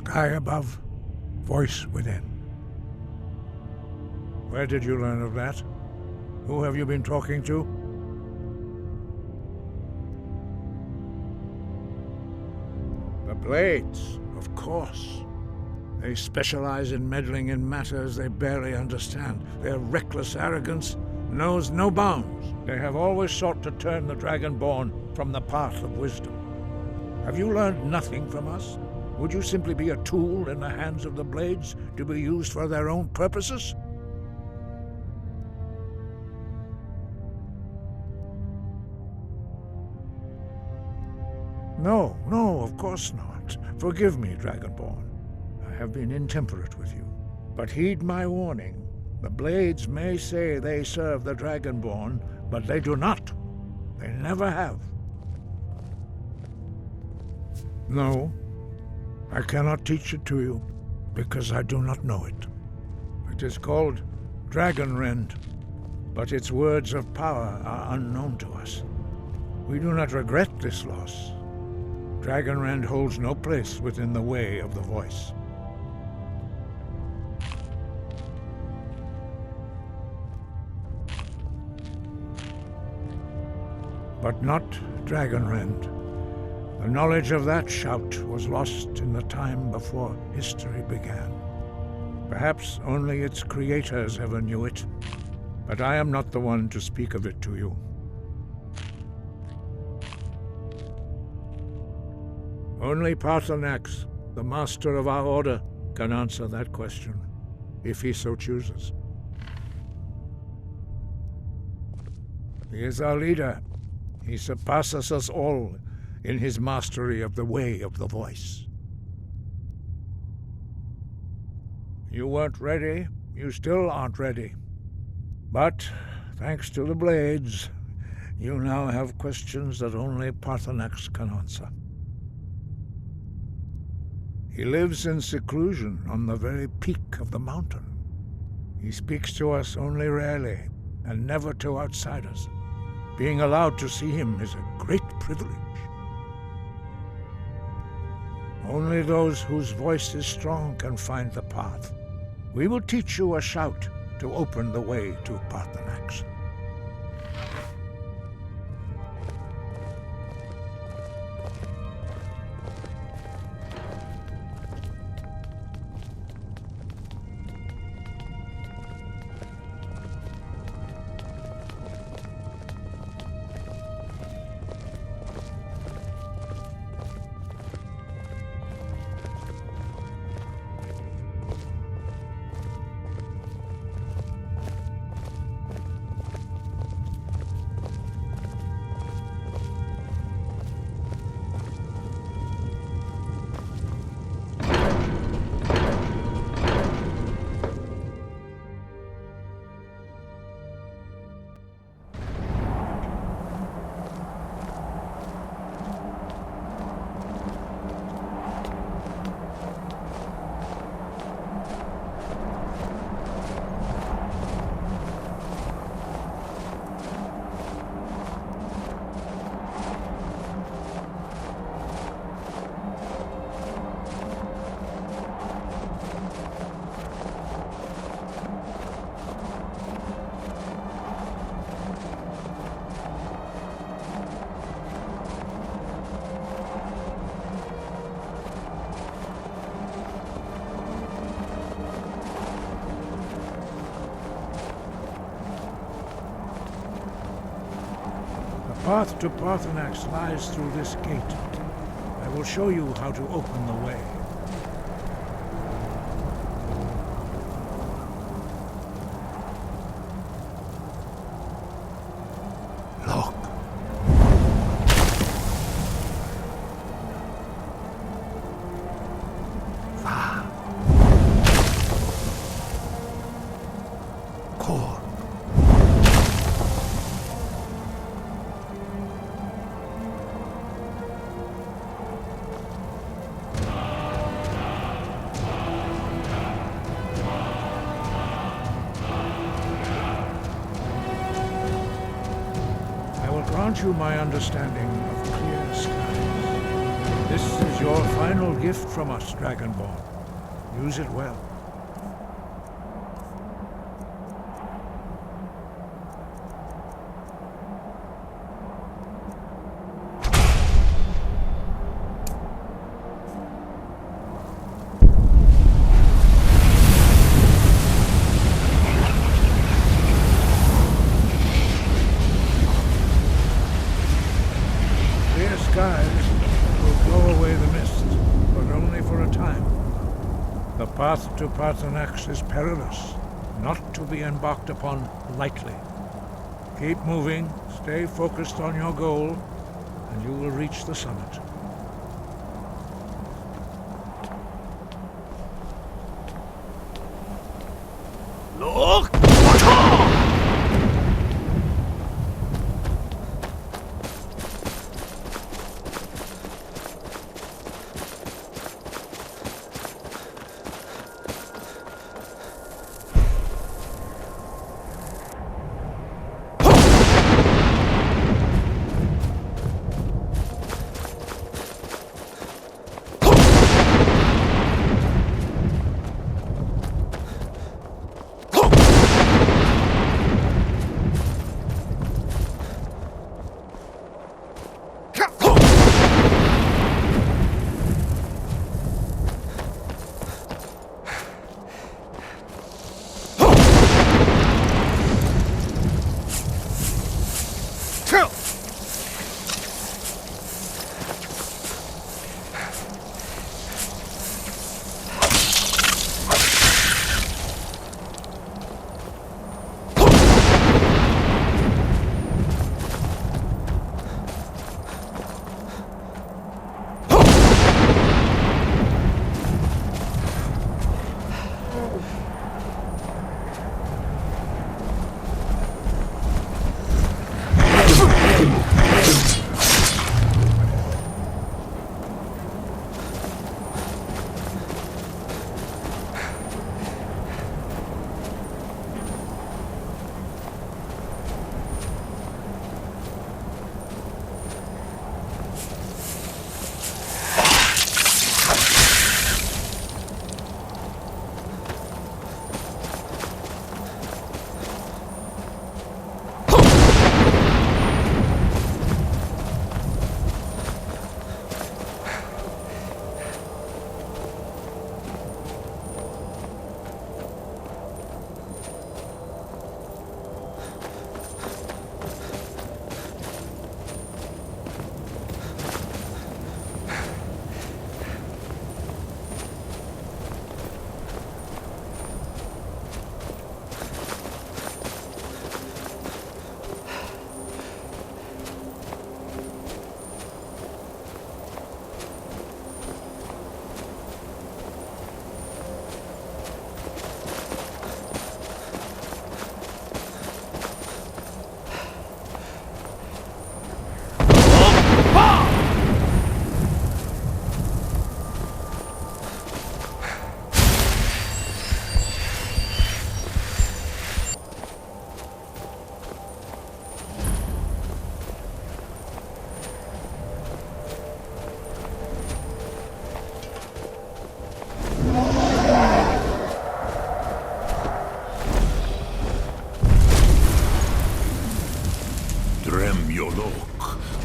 Sky above, voice within. Where did you learn of that? Who have you been talking to? The Blades, of course. They specialize in meddling in matters they barely understand. Their reckless arrogance knows no bounds. They have always sought to turn the Dragonborn from the path of wisdom. Have you learned nothing from us? Would you simply be a tool in the hands of the Blades to be used for their own purposes? No, of course not. Forgive me, Dragonborn. I have been intemperate with you. But heed my warning. The Blades may say they serve the Dragonborn, but they do not. They never have. No, I cannot teach it to you, because I do not know it. It is called Dragonrend, but its words of power are unknown to us. We do not regret this loss. Dragonrend holds no place within the way of the voice. But not Dragonrend. The knowledge of that shout was lost in the time before history began. Perhaps only its creators ever knew it, but I am not the one to speak of it to you. Only Paarthurnax, the master of our order, can answer that question, if he so chooses. He is our leader. He surpasses us all in his mastery of the way of the voice. You weren't ready. You still aren't ready. But, thanks to the Blades, you now have questions that only Paarthurnax can answer. He lives in seclusion on the very peak of the mountain. He speaks to us only rarely, and never to outsiders. Being allowed to see him is a great privilege. Only those whose voice is strong can find the path. We will teach you a shout to open the way to Paarthurnax. The path to Paarthurnax lies through this gate. I will show you how to open the way. Look. Va. Kor. Grant you my understanding of clear skies. This is your final gift from us, Dragonborn. Use it well. Clear skies will blow away the mist, but only for a time. The path to Paarthurnax is perilous, not to be embarked upon lightly. Keep moving, stay focused on your goal, and you will reach the summit. Look!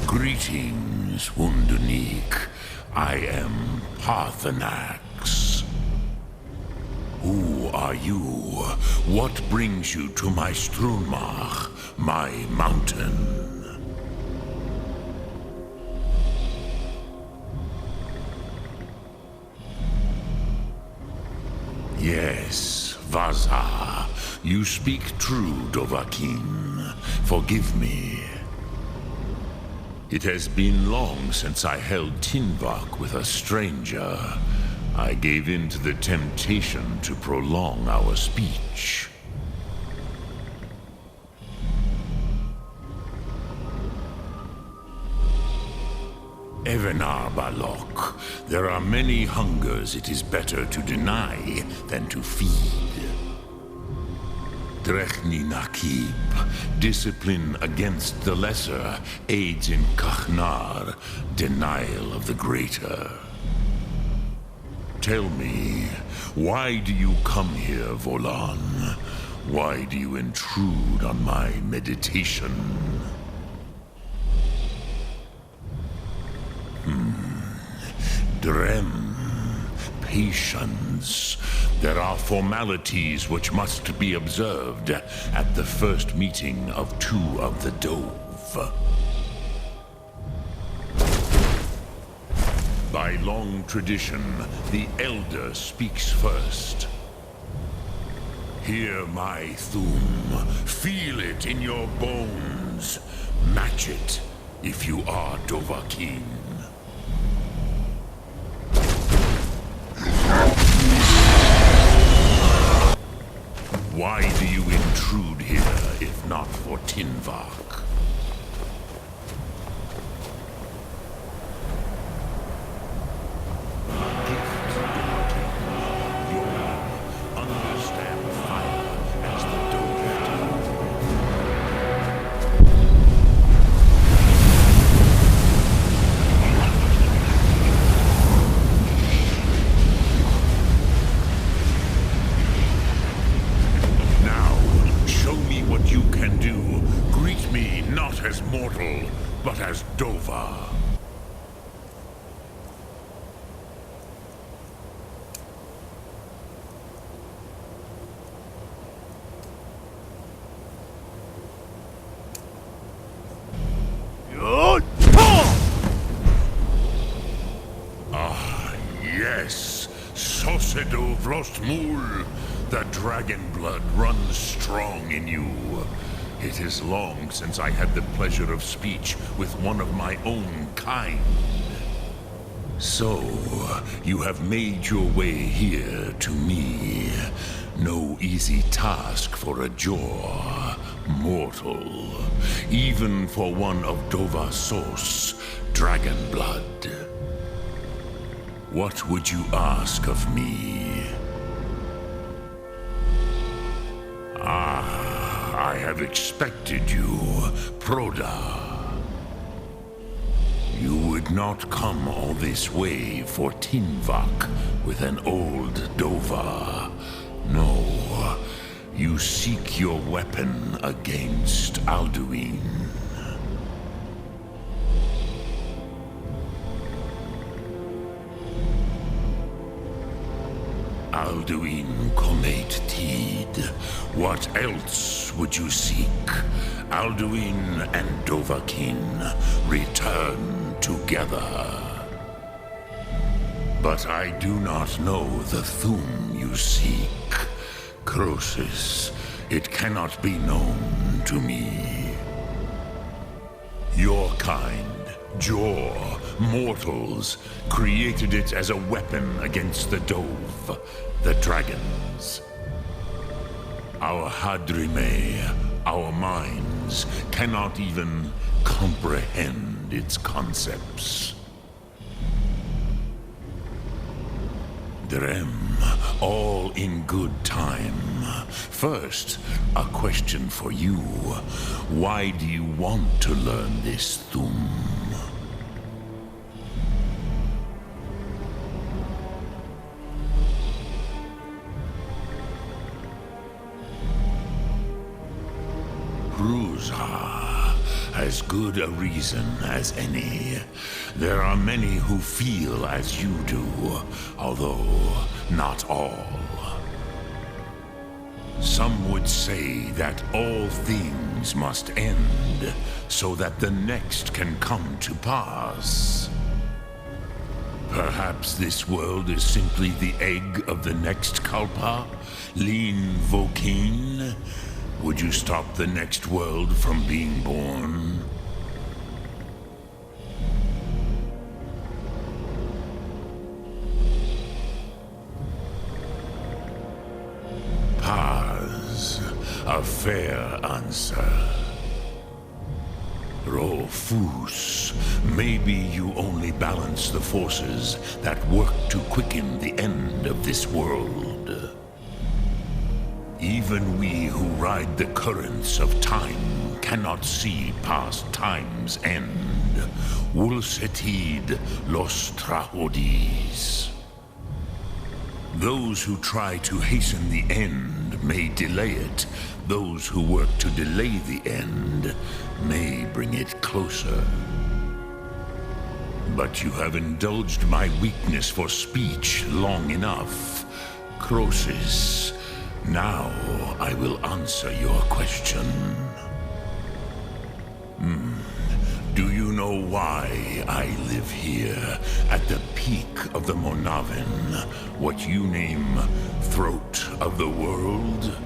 Greetings, Wunderneek. I am Paarthurnax. Who are you? What brings you to my Strunmach, my mountain? Yes, Vaza. You speak true, Dovahkiin. Forgive me. It has been long since I held Tinvak with a stranger. I gave in to the temptation to prolong our speech. Evenar Balok, there are many hungers it is better to deny than to feed. Drechni Nakib, discipline against the lesser, aids in Kachnar, denial of the greater. Tell me, why do you come here, Volan? Why do you intrude on my meditation? Drem. Patience. There are formalities which must be observed at the first meeting of two of the Dove. By long tradition, the Elder speaks first. Hear my Thum. Feel it in your bones. Match it if you are Dovahkiin. Why do you intrude here, if not for Tinvak? Understand fire as the Dove do. What you can do. Greet me not as mortal, but as Dova. Ah, yes. Sosedo Vrostmul. The dragon blood runs strong in you. It is long since I had the pleasure of speech with one of my own kind. So, you have made your way here to me. No easy task for a Jor, mortal. Even for one of Dova Sos, dragon blood. What would you ask of me? I have expected you, Proda. You would not come all this way for Tinvak with an old Dova. No, you seek your weapon against Alduin. Alduin Comate Teed. What else would you seek? Alduin and Dovahkiin return together. But I do not know the Thum you seek. Croesus, it cannot be known to me. Your kind, Jor, mortals, created it as a weapon against the Dove, the dragons. Our Hadrime, our minds, cannot even comprehend its concepts. Drem, all in good time. First, a question for you. Why do you want to learn this Thum? Ruza, as good a reason as any. There are many who feel as you do, although not all. Some would say that all things must end, so that the next can come to pass. Perhaps this world is simply the egg of the next Kalpa, Lean Vokin. Would you stop the next world from being born? Paz, a fair answer. Rofus, maybe you only balance the forces that work to quicken the end of this world. Even we who ride the currents of time cannot see past time's end. Wulsetid los trahodis. Those who try to hasten the end may delay it. Those who work to delay the end may bring it closer. But you have indulged my weakness for speech long enough. Croesus, now I will answer your question. Do you know why I live here, at the peak of the Monavin, what you name Throat of the World?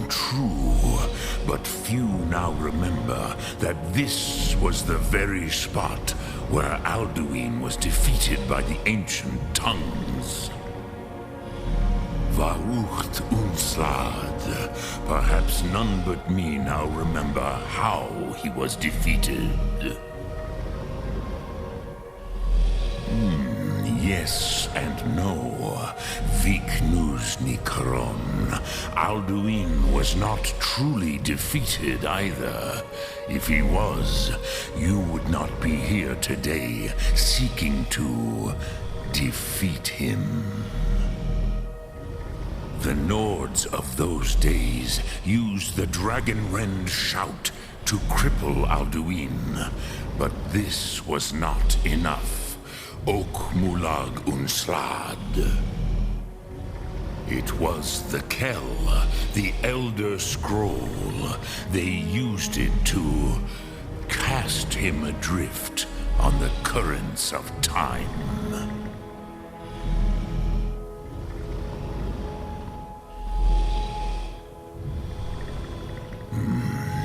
True, but few now remember that this was the very spot where Alduin was defeated by the ancient tongues. Varucht Unslad. Perhaps none but me now remember how he was defeated. Yes and no. Viknus Nikron. Alduin was not truly defeated either. If he was, you would not be here today seeking to defeat him. The Nords of those days used the Dragonrend shout to cripple Alduin, but this was not enough. Ok Mulag Unslad. It was the Kell, the Elder Scroll. They used it to cast him adrift on the currents of time.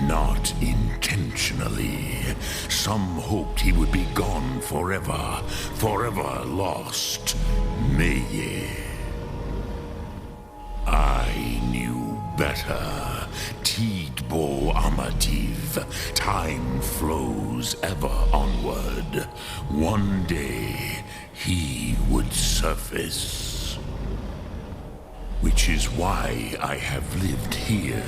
Not intentionally. Some hoped he would be gone forever, forever lost. Meye. I knew better. Tidbo Amativ. Time flows ever onward. One day, he would surface. Which is why I have lived here.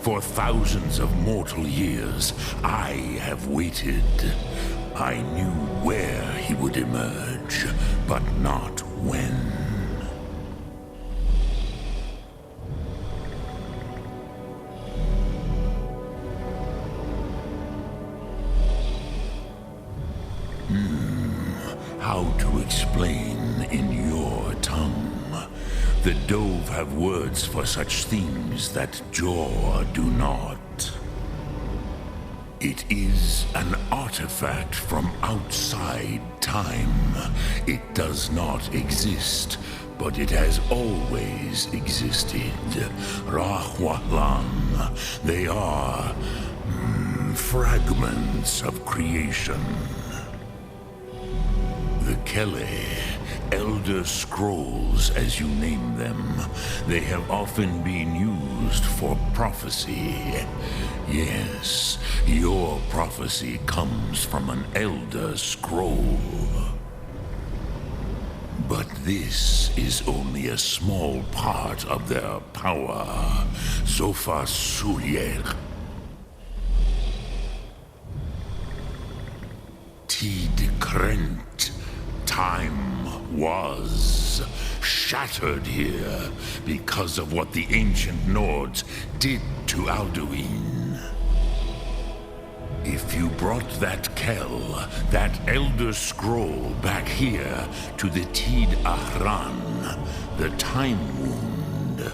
For thousands of mortal years, I have waited. I knew where he would emerge, but not when. How to explain in your tongue? The Dove have words for such things that Jor do not. It is an artifact from outside time. It does not exist, but it has always existed. Rahwalan. They are fragments of creation. The Kele, Elder Scrolls, as you name them, they have often been used for prophecy. Yes, your prophecy comes from an Elder Scroll. But this is only a small part of their power. Zofa Sulier. Tid Krent. Time was shattered here because of what the ancient Nords did to Alduin. If you brought that Kell, that Elder Scroll back here to the Tid Ahran, the Time Wound,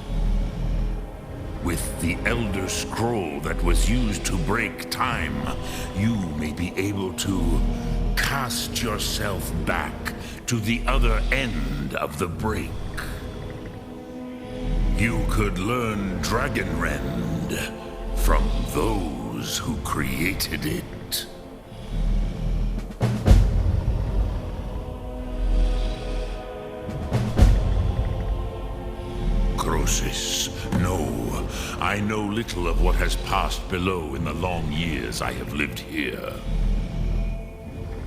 with the Elder Scroll that was used to break time, you may be able to cast yourself back to the other end of the break. You could learn Dragonrend from those who created it. Croesus, no. I know little of what has passed below in the long years I have lived here.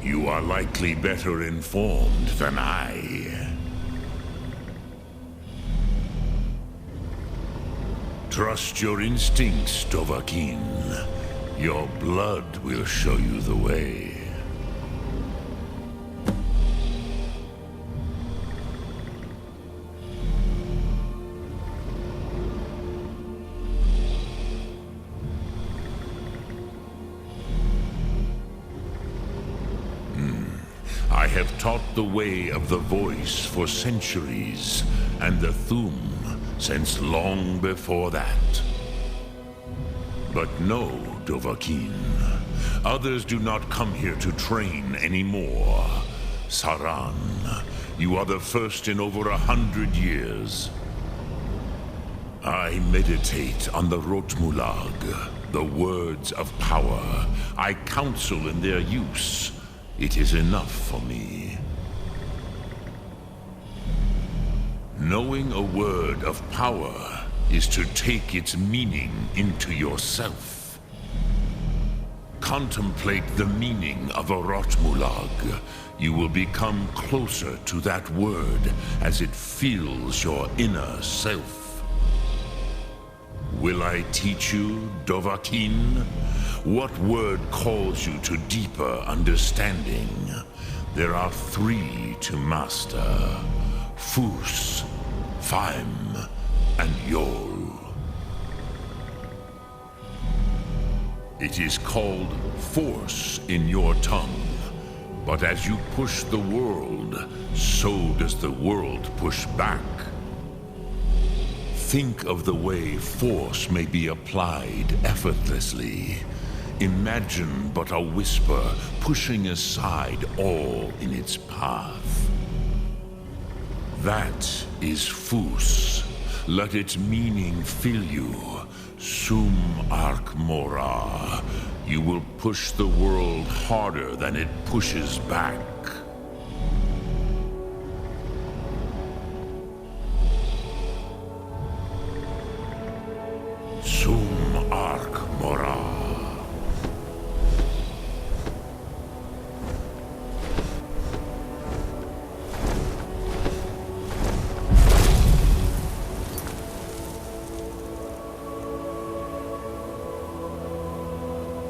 You are likely better informed than I. Trust your instincts, Dovahkiin. Your blood will show you the way. I have taught the way of the voice for centuries, and the Thum since long before that. But no, Dovahkiin. Others do not come here to train anymore. Saran, you are the first in over 100 years. I meditate on the Rotmulag, the words of power. I counsel in their use. It is enough for me. Knowing a word of power is to take its meaning into yourself. Contemplate the meaning of a Rotmulag. You will become closer to that word as it fills your inner self. Will I teach you, Dovahkiin? What word calls you to deeper understanding? There are 3 to master: Fus, Faim, and Yol. It is called force in your tongue, but as you push the world, so does the world push back. Think of the way force may be applied effortlessly. Imagine but a whisper pushing aside all in its path. That is Fus. Let its meaning fill you. Sum Ark Mora. You will push the world harder than it pushes back.